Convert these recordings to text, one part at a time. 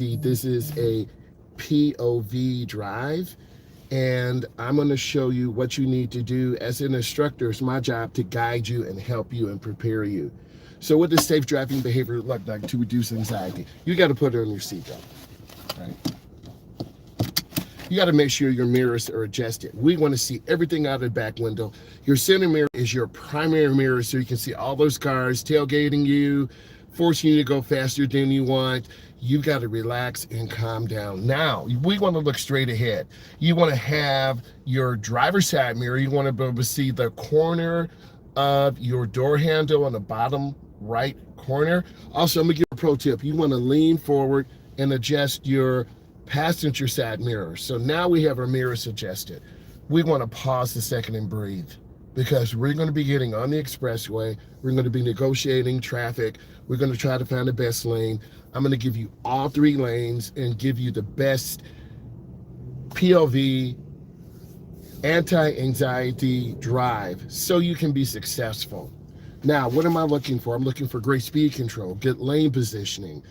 This is a POV drive, and I'm going to show you what you need to do. As an instructor, it's my job to guide you and help you and prepare you. So what does safe driving behavior look like to reduce anxiety? You got to put it on your seatbelt, right? You got to make sure your mirrors are adjusted. We want to see everything out of the back window. Your center mirror is your primary mirror, so you can see all those cars tailgating you, forcing you to go faster than you want. You got to relax and calm down. Now, we want to look straight ahead. You want to have your driver's side mirror. You want to be able to see the corner of your door handle on the bottom right corner. Also, I'm going to give you a pro tip. You want to lean forward and adjust your passenger side mirror. So now we have our mirrors adjusted. We want to pause a second and breathe, because we're going to be getting on the expressway. We're going to be negotiating traffic. We're going to try to find the best lane. I'm going to give you all 3 lanes and give you the best POV anti-anxiety drive so you can be successful. Now, what am I looking for? I'm looking for great speed control, good lane positioning,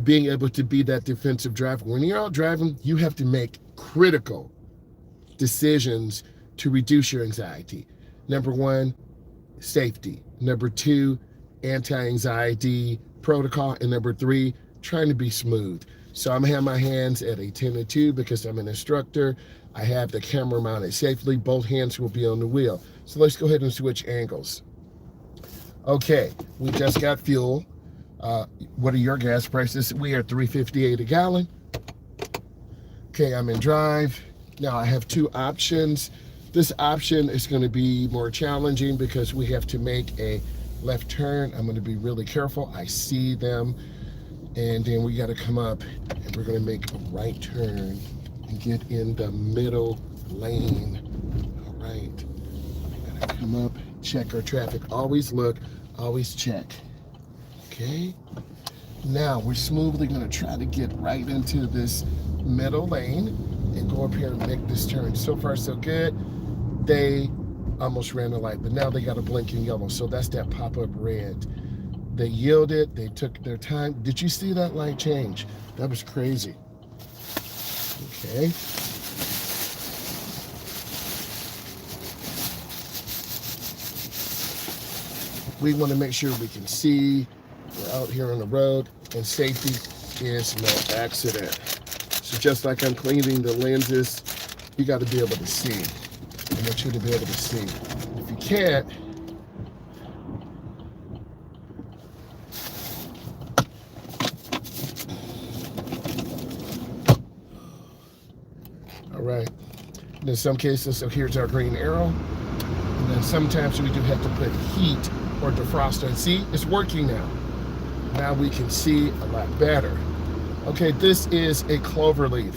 being able to be that defensive driver. When you're out driving, you have to make critical decisions to reduce your anxiety. Number 1, safety. Number 2, anti-anxiety protocol. And number 3, trying to be smooth. So I'm gonna have my hands at a 10-2 because I'm an instructor. I have the camera mounted safely. Both hands will be on the wheel. So let's go ahead and switch angles. Okay, we just got fuel. What are your gas prices? We are $3.58 a gallon. Okay, I'm in drive. Now I have 2 options. This option is going to be more challenging because we have to make a left turn. I'm going to be really careful. I see them. And then we got to come up and we're going to make a right turn and get in the middle lane. All right. We got to come up, check our traffic. Always look, always check. Okay. Now we're smoothly going to try to get right into this middle lane and go up here and make this turn. So far, so good. They almost ran the light, but now they got a blinking yellow. So that's that pop-up red. They yielded, they took their time. Did you see that light change? That was crazy. Okay. We want to make sure we can see. We're out here on the road, and safety is no accident. So just like I'm cleaning the lenses, you got to be able to see. I want you to be able to see. If you can't, all right. And in some cases, so here's our green arrow. And then sometimes we do have to put heat or defroster. And see, it's working now. Now we can see a lot better. Okay, this is a clover leaf.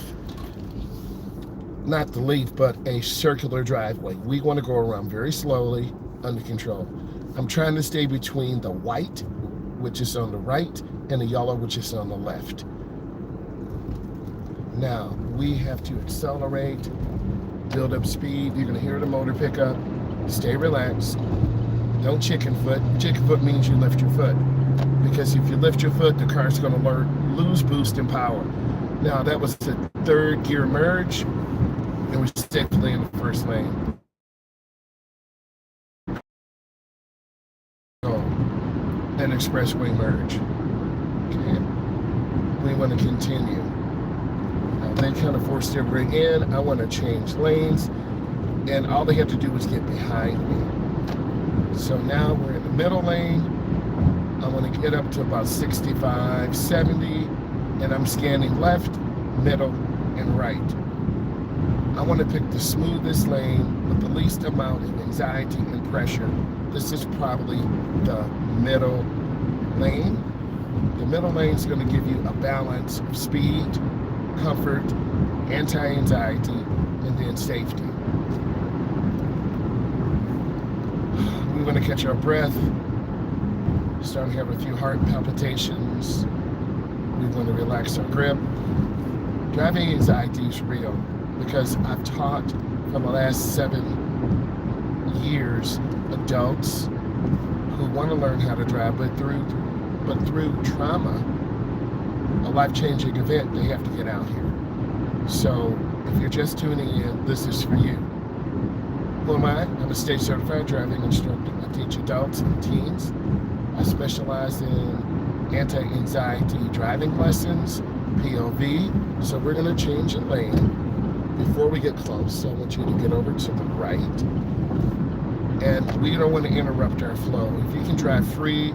Not the leaf, but a circular driveway. We want to go around very slowly, under control. I'm trying to stay between the white, which is on the right, and the yellow, which is on the left. Now, we have to accelerate, build up speed. You're going to hear the motor pick up. Stay relaxed. Don't chicken foot. Chicken foot means you lift your foot. Because if you lift your foot, the car's going to lose boost and power. Now, that was the 3rd gear merge, and we're safely in the 1st lane. So, an expressway merge. Okay. We want to continue. Now, they kind of forced their way in. I want to change lanes, and all they have to do is get behind me. So now we're in the middle lane. I want to get up to about 65, 70, and I'm scanning left, middle, and right. I want to pick the smoothest lane with the least amount of anxiety and pressure. This is probably the middle lane. The middle lane is going to give you a balance of speed, comfort, anti-anxiety, and then safety. We want to catch our breath. Starting to have a few heart palpitations. We want to relax our grip. Driving anxiety is real because I've taught for the last 7 years adults who want to learn how to drive, but through trauma, a life-changing event, they have to get out here. So if you're just tuning in, this is for you. Who am I? I'm a state certified driving instructor. I teach adults and teens. I specialize in anti-anxiety driving lessons, POV. So we're going to change a lane. Before we get close, I want you to get over to the right. And we don't want to interrupt our flow. If you can drive free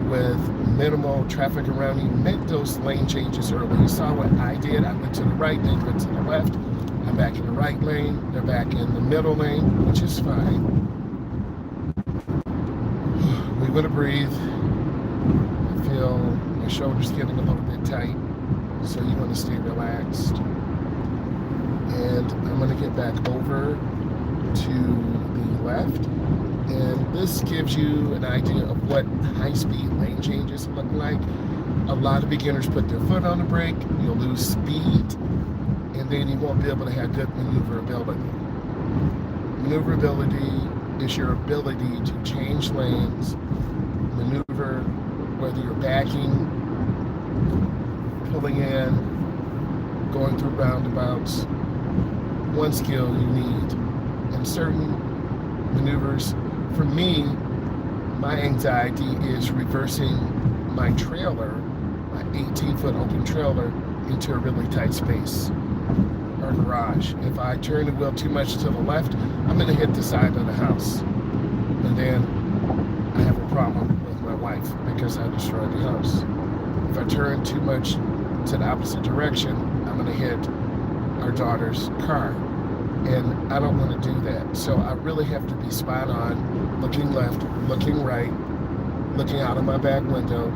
with minimal traffic around you, make those lane changes early. You saw what I did. I went to the right, they went to the left. I'm back in the right lane. They're back in the middle lane, which is fine. We're going to breathe. I feel my shoulders getting a little bit tight, so you want to stay relaxed. And I'm going to get back over to the left. And this gives you an idea of what high-speed lane changes look like. A lot of beginners put their foot on the brake, you'll lose speed, and then you won't be able to have good maneuverability. Maneuverability is your ability to change lanes, maneuver, whether you're backing, pulling in, going through roundabouts. One skill you need. And certain maneuvers, for me, my anxiety is reversing my trailer, my 18-foot open trailer, into a really tight space or garage. If I turn the wheel too much to the left, I'm going to hit the side of the house. And then I have a problem with my wife because I destroyed the house. If I turn too much to the opposite direction, I'm going to hit our daughter's car. And I don't want to do that. So I really have to be spot on, looking left, looking right, looking out of my back window,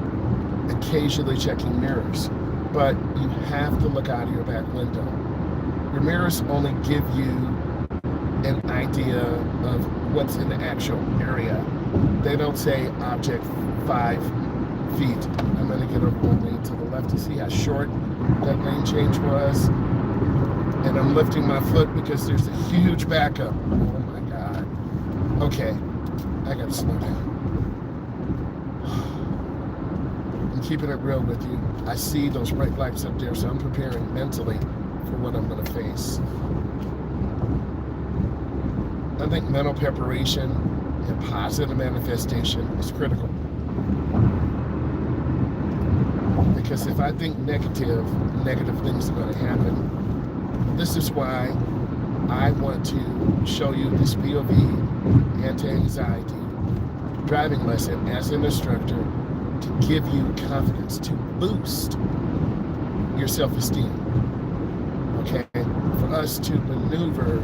occasionally checking mirrors. But you have to look out of your back window. Your mirrors only give you an idea of what's in the actual area. They don't say object 5 feet. I'm going to get over one lane to the left to see how short that lane change was. And I'm lifting my foot because there's a huge backup. Oh my God. Okay, I gotta slow down. I'm keeping it real with you. I see those bright lights up there, so I'm preparing mentally for what I'm gonna face. I think mental preparation and positive manifestation is critical. Because if I think negative things are gonna happen. This is why I want to show you this POV anti-anxiety driving lesson as an instructor to give you confidence, to boost your self-esteem. Okay? For us to maneuver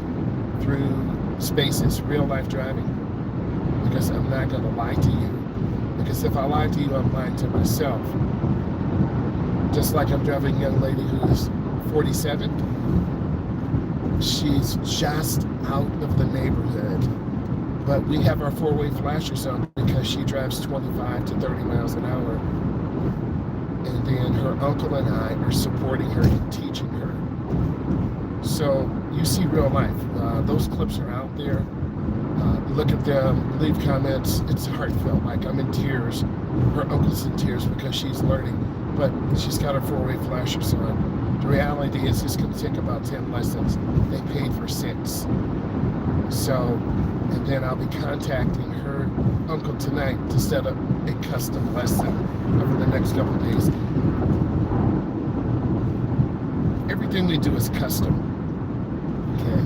through spaces, real life driving. Because I'm not going to lie to you. Because if I lie to you, I'm lying to myself. Just like I'm driving a young lady who is 47. She's just out of the neighborhood, but we have our 4-way flashers on because she drives 25 to 30 miles an hour. And then her uncle and I are supporting her and teaching her. So you see real life. Those clips are out there. Look at them, leave comments. It's heartfelt, like I'm in tears. Her uncle's in tears because she's learning, but she's got her 4-way flashers on. The reality is it's going to take about 10 lessons. They paid for 6. So, and then I'll be contacting her uncle tonight to set up a custom lesson over the next couple of days. Everything we do is custom, okay?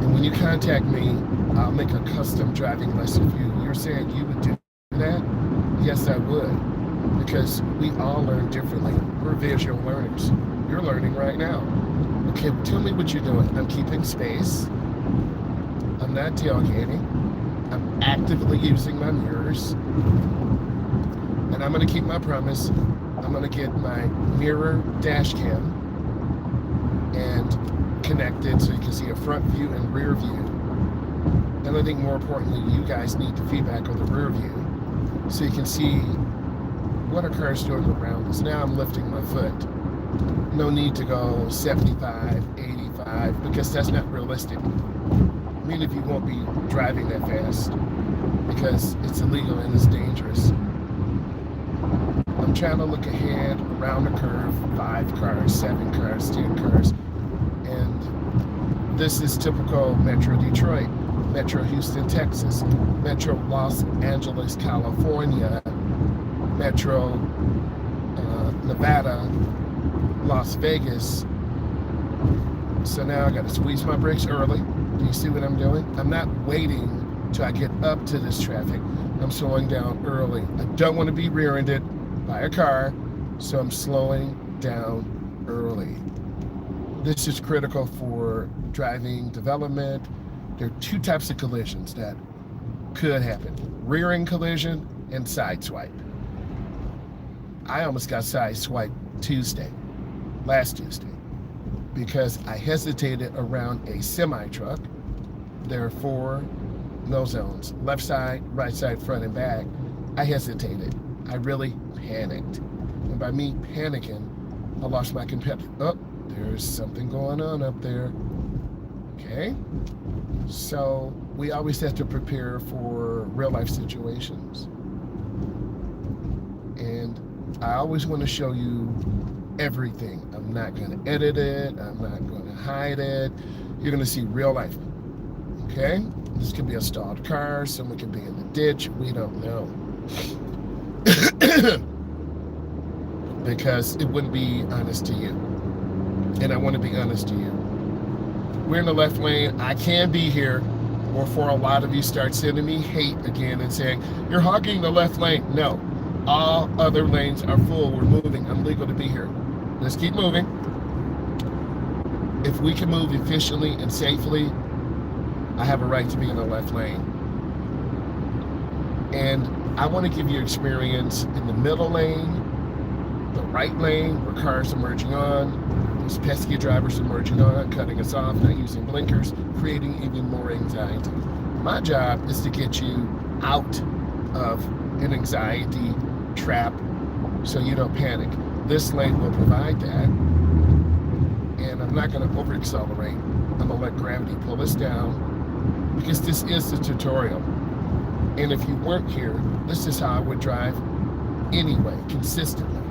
And when you contact me, I'll make a custom driving lesson for you. You're saying you would do that? Yes, I would. Because we all learn differently. We're visual learners. You're learning right now. Okay, tell me what you're doing. I'm keeping space. I'm not tailgating. I'm actively using my mirrors. And I'm going to keep my promise. I'm going to get my mirror dash cam and connect it so you can see a front view and rear view. And I think more importantly, you guys need the feedback of the rear view so you can see what a car's doing around us. Now I'm lifting my foot. No need to go 75, 85, because that's not realistic. Many of you won't be driving that fast because it's illegal and it's dangerous. I'm trying to look ahead. around the curve, 5 cars, 7 cars, 10 cars. And this is typical Metro Detroit, Metro Houston, Texas, Metro Los Angeles, California, Metro Nevada, Las Vegas. So now I got to squeeze my brakes early. Do you see what I'm doing? I'm not waiting till I get up to this traffic. I'm slowing down early. I don't want to be rear-ended by a car, so I'm slowing down early. This is critical for driving development. There are 2 types of collisions that could happen: rear-end collision and side swipe. I almost got side swiped last Tuesday, because I hesitated around a semi-truck. There are 4 no zones, left side, right side, front and back. I hesitated. I really panicked. And by me panicking, I lost my competitive. Oh, there's something going on up there. Okay. So we always have to prepare for real life situations. And I always want to show you everything. I'm not going to edit it. I'm not going to hide it. You're going to see real life. Okay? This could be a stalled car. Someone could be in the ditch. We don't know. Because it wouldn't be honest to you. And I want to be honest to you. We're in the left lane. I can be here before a lot of you start sending me hate again and saying, you're hogging the left lane. No. All other lanes are full. We're moving. I'm legal to be here. Let's keep moving. If we can move efficiently and safely, I have a right to be in the left lane. And I want to give you experience in the middle lane, the right lane, where cars are merging on. Those pesky drivers are merging on, cutting us off, not using blinkers, creating even more anxiety. My job is to get you out of an anxiety trap so you don't panic. This lane will provide that. And I'm not going to over accelerate. I'm going to let gravity pull us down, because this is the tutorial. And if you weren't here, this is how I would drive anyway, consistently,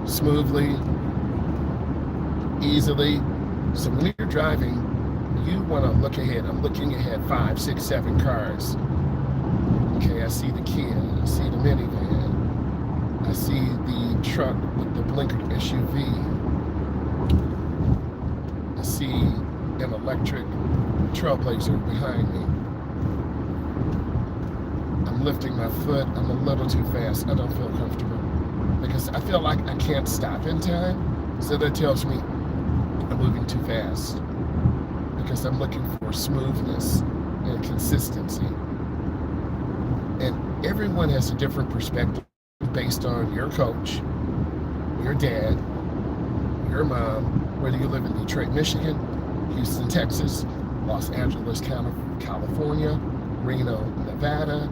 smoothly, easily. So when you're driving, you want to look ahead. I'm looking ahead 5, 6, 7 cars. Okay, I see the Kia, I see the minivan, I see the truck with the blinkered SUV, I see an electric trailblazer behind me. I'm lifting my foot. I'm a little too fast. I don't feel comfortable because I feel like I can't stop in time. So that tells me I'm moving too fast, because I'm looking for smoothness and consistency. And everyone has a different perspective based on your coach, your dad, your mom, whether you live in Detroit, Michigan, Houston, Texas, Los Angeles, California, Reno, Nevada,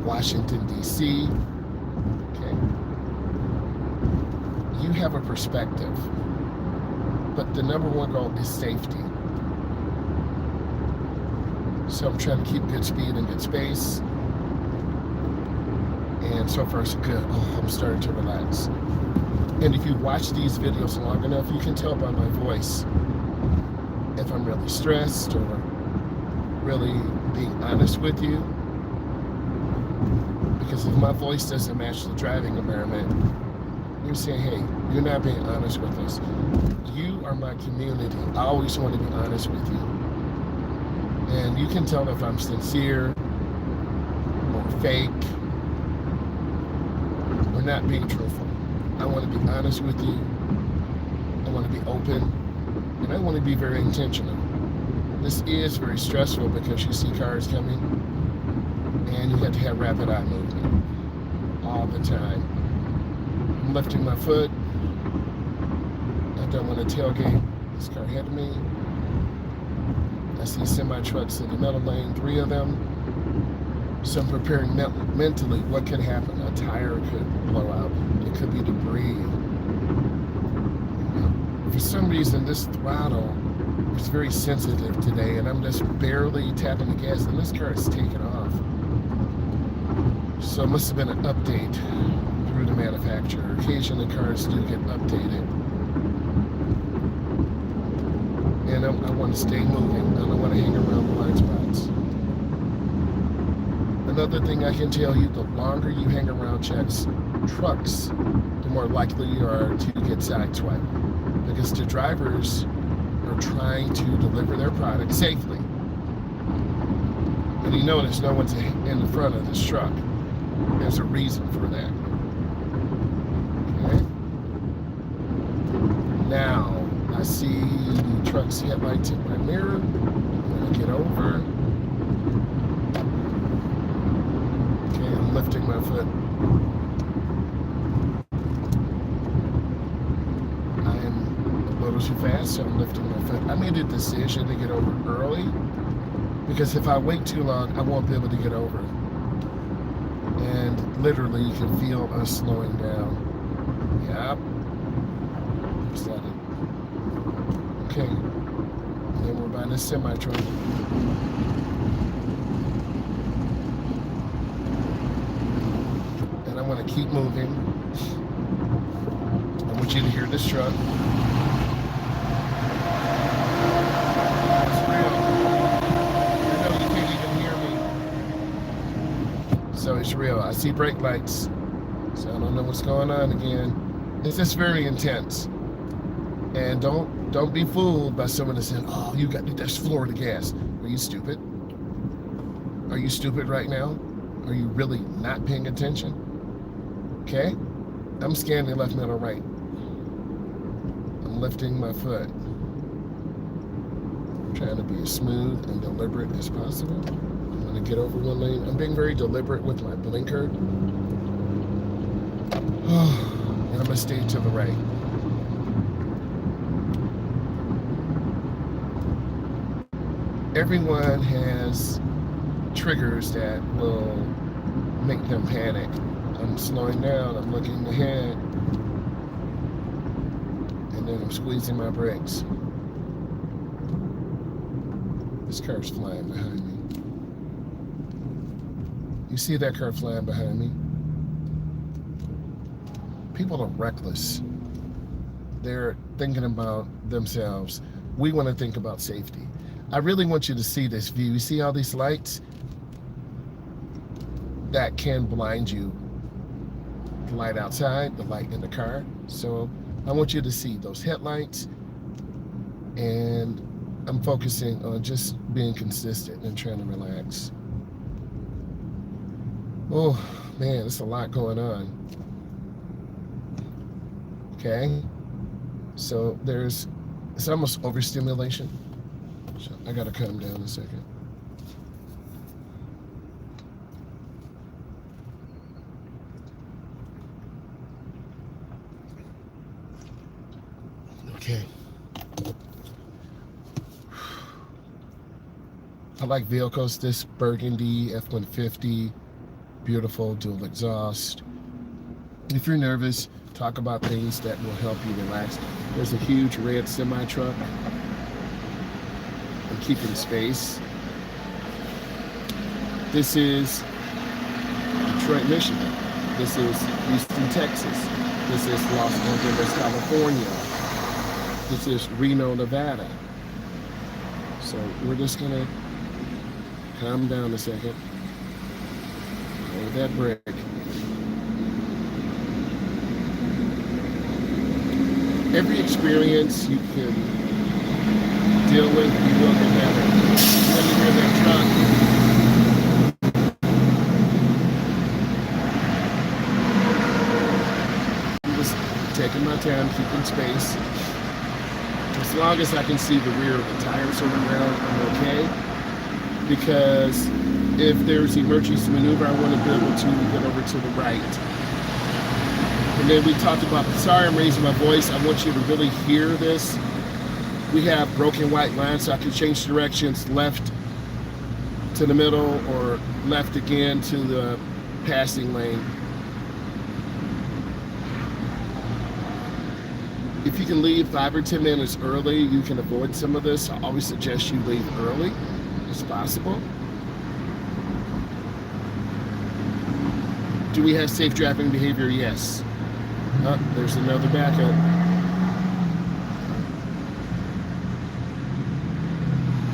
Washington, D.C. Okay. You have a perspective, but the number one goal is safety. So I'm trying to keep good speed and good space. And so far so good. Oh, I'm starting to relax. And if you watch these videos long enough, you can tell by my voice if I'm really stressed or really being honest with you. Because if my voice doesn't match the driving environment, you're saying, hey, you're not being honest with us. You are my community. I always want to be honest with you. And you can tell if I'm sincere or fake or not being truthful. I want to be honest with you. I want to be open. And I want to be very intentional. This is very stressful because you see cars coming and you have to have rapid eye movement all the time. I'm lifting my foot. I don't want to tailgate this car ahead of me. I see semi-trucks in the middle lane, 3 of them. So I'm preparing mentally what could happen. A tire could blow out. It could be debris. For some reason, this throttle is very sensitive today, and I'm just barely tapping the gas, and this car is taking off. So it must have been an update through the manufacturer. Occasionally cars do get updated. And I want to stay moving. I don't want to hang around blind spots. Another thing I can tell you, the longer you hang around trucks, the more likely you are to get sideswiped. Because the drivers are trying to deliver their product safely. And you notice no one's in the front of this truck. There's a reason for that. Okay. Now, I see the truck's headlights in my mirror. I'm going to get over. Okay, I'm lifting my foot. I am a little too fast, so I'm lifting my foot. I made a decision to get over early because if I wait too long, I won't be able to get over. And literally, you can feel us slowing down. Yep. Just let it. Okay, and then we're by the semi-truck. And I want to keep moving. I want you to hear this truck. It's real. I know you can't even hear me. So it's real. I see brake lights. So I don't know what's going on again. It's just very intense. And don't be fooled by someone that's saying, oh, you got to just floor the gas. Are you stupid? Are you stupid right now? Are you really not paying attention? Okay? I'm scanning left, middle, right. I'm lifting my foot. I'm trying to be as smooth and deliberate as possible. I'm going to get over one lane. I'm being very deliberate with my blinker. And I'm going to stay to the right. Everyone has triggers that will make them panic. I'm slowing down, I'm looking ahead, and then I'm squeezing my brakes. This car's flying behind me. You see that car flying behind me? People are reckless. They're thinking about themselves. We want to think about safety. I really want you to see this view. You see all these lights? That can blind you. The light outside, the light in the car. So I want you to see those headlights. And I'm focusing on just being consistent and trying to relax. Oh, man, there's a lot going on. Okay? So it's almost overstimulation. So I gotta calm down a second. Okay. I like vehicles. This burgundy F-150, beautiful dual exhaust. If you're nervous, talk about things that will help you relax. There's a huge red semi-truck. And keeping space. This is Detroit, Michigan. This is Houston, Texas. This is Los Angeles, California. This is Reno, Nevada. So we're just gonna calm down a second. Hold that brake. Every experience you can deal with, you will get better. Let me hear that truck. I'm just taking my time, keeping space. As long as I can see the rear of the tires on the ground, I'm okay. Because if there's emergency maneuver, I want to be able to get over to the right. And then we talked about, sorry I'm raising my voice, I want you to really hear this. We have broken white lines, so I can change directions left to the middle or left again to the passing lane. If you can leave 5 or 10 minutes early, you can avoid some of this. I always suggest you leave early as possible. Do we have safe driving behavior? Yes. Oh, there's another backup.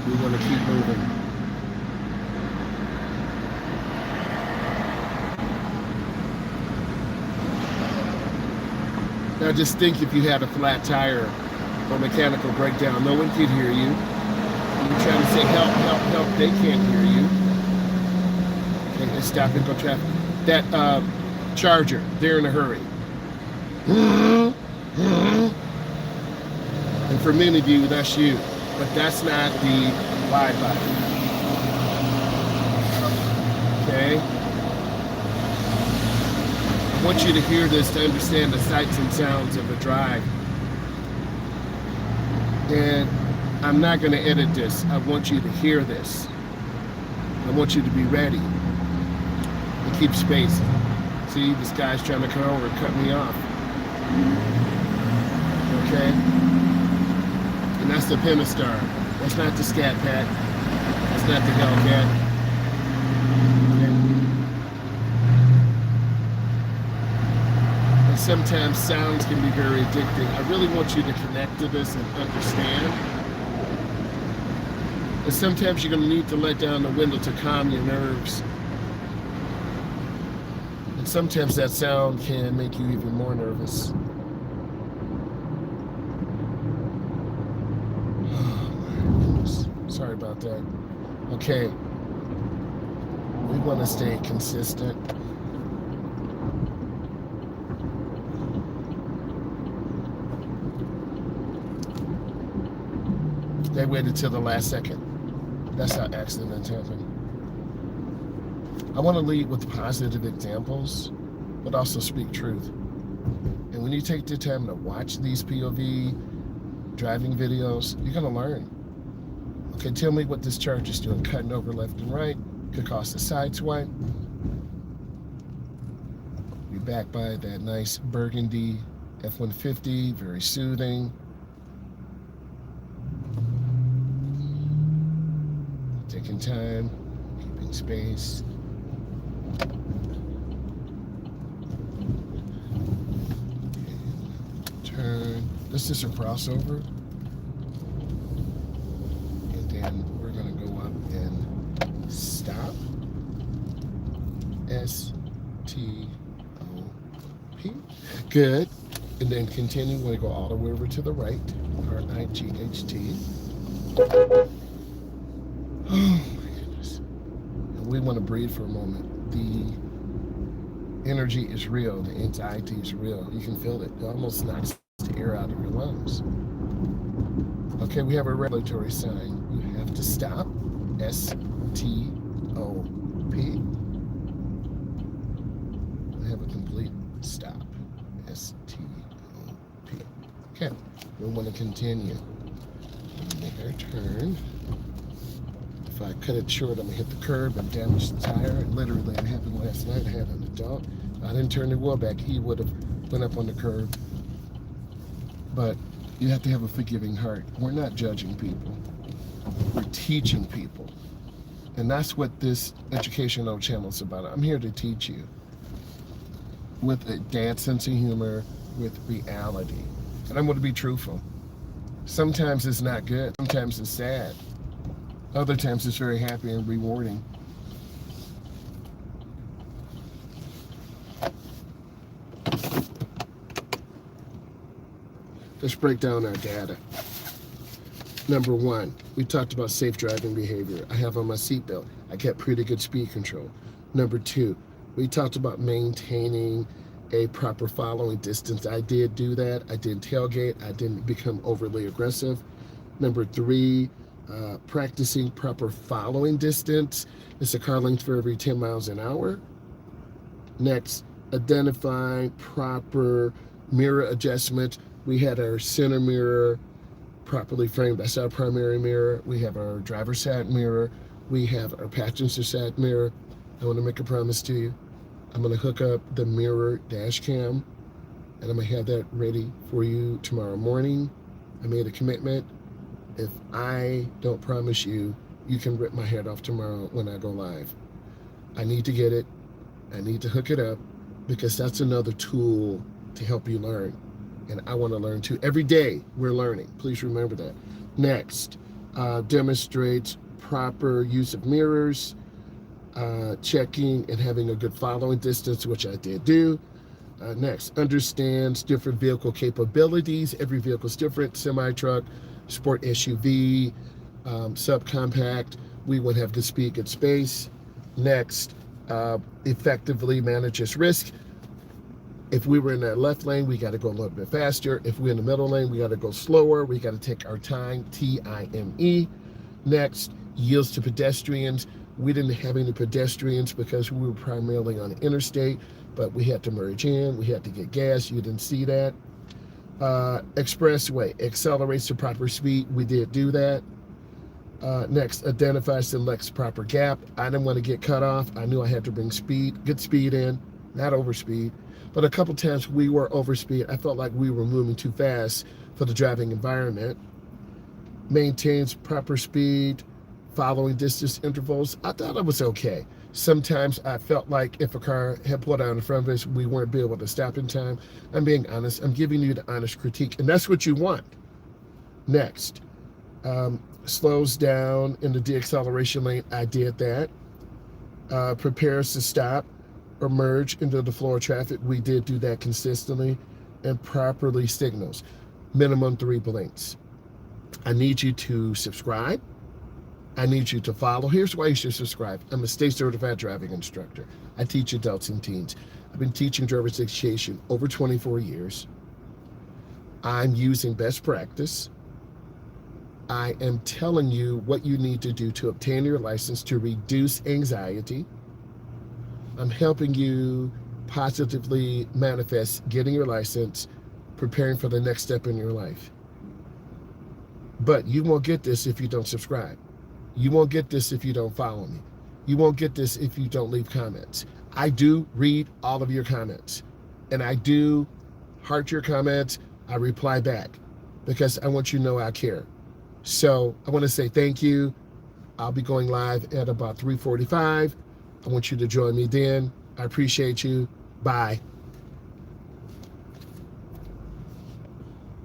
We want to keep moving. Now just think if you had a flat tire or mechanical breakdown, no one could hear you. You're trying to say help, help, help, they can't hear you. Okay, stop and go traffic. That charger, they're in a hurry. And for many of you, that's you. But that's not the wide body. Okay? I want you to hear this to understand the sights and sounds of a drive. And I'm not going to edit this. I want you to hear this. I want you to be ready. And keep space. See, this guy's trying to come over and cut me off. Okay? And that's the Pimastar. That's not the Scat Pack. That's not the Hellcat. And sometimes sounds can be very addicting. I really want you to connect to this and understand. And sometimes you're going to need to let down the window to calm your nerves. And sometimes that sound can make you even more nervous. Sorry about that. Okay. We want to stay consistent. They waited till the last second. That's how accidents happen. I want to lead with positive examples, but also speak truth. And when you take the time to watch these POV driving videos, you're going to learn. Okay, tell me what this charge is doing. Cutting over left and right. Could cause a side swipe. You're back by that nice burgundy F-150. Very soothing. Taking time. Keeping space. Turn. This is a crossover. And we're going to go up and stop. S-T-O-P. Good. And then continue. We're going to go all the way over to the right. R-I-G-H-T. Oh my goodness. And we want to breathe for a moment. The energy is real. The anxiety is real. You can feel it. It almost knocks the air out of your lungs. Okay, we have a regulatory sign. You have to stop. S-T-O-P. We have a complete stop. S-T-O-P. Okay, we want to continue. Make our turn. If I cut it short, I'm going to hit the curb and damage the tire. Literally, that happened last night. I had an adult. I didn't turn the wheel back. He would have went up on the curb. But you have to have a forgiving heart. We're not judging people. We're teaching people. And that's what this educational channel is about. I'm here to teach you with a dad sense of humor, with reality. And I'm going to be truthful. Sometimes it's not good. Sometimes it's sad. Other times it's very happy and rewarding. Let's break down our data. Number one, we talked about safe driving behavior. I have on my seatbelt. I kept pretty good speed control. Number two, we talked about maintaining a proper following distance. I did do that. I didn't tailgate. I didn't become overly aggressive. Number three, practicing proper following distance. It's a car length for every 10 miles an hour. Next, identifying proper mirror adjustment. We had our center mirror properly framed. That's our primary mirror. We have our driver's side mirror. We have our passenger side mirror. I want to make a promise to you. I'm going to hook up the mirror dash cam, and I'm going to have that ready for you tomorrow morning. I made a commitment. If I don't promise you, you can rip my head off tomorrow when I go live. I need to get it. I need to hook it up because that's another tool to help you learn. And I want to learn too. Every day we're learning. Please remember that. Next, demonstrates proper use of mirrors, checking and having a good following distance, which I did do. Next, understands different vehicle capabilities. Every vehicle is different. Semi-truck, sport SUV, subcompact. We would have good speed, good space. Next, effectively manages risk. If we were in that left lane, we got to go a little bit faster. If we're in the middle lane, we got to go slower. We got to take our time, TIME. Next, yields to pedestrians. We didn't have any pedestrians because we were primarily on the interstate, but we had to merge in. We had to get gas. You didn't see that. Expressway accelerates to proper speed. We did do that. Next, identifies the next proper gap. I didn't want to get cut off. I knew I had to bring speed, good speed in, not overspeed. But a couple times we were overspeed. I felt like we were moving too fast for the driving environment. Maintains proper speed, following distance intervals. I thought it was okay. Sometimes I felt like if a car had pulled out in front of us, we weren't be able to stop in time. I'm being honest. I'm giving you the honest critique, and that's what you want. Next, slows down in the deacceleration lane. I did that. Prepares to stop or merge into the flow of traffic. We did do that consistently. And properly signals. Minimum 3 blinks. I need you to subscribe. I need you to follow. Here's why you should subscribe. I'm a state certified driving instructor. I teach adults and teens. I've been teaching driver's education over 24 years. I'm using best practice. I am telling you what you need to do to obtain your license to reduce anxiety. I'm helping you positively manifest getting your license, preparing for the next step in your life. But you won't get this if you don't subscribe. You won't get this if you don't follow me. You won't get this if you don't leave comments. I do read all of your comments, and I do heart your comments. I reply back because I want you to know I care. So I want to say thank you. I'll be going live at about 3:45. I want you to join me then. I appreciate you. Bye.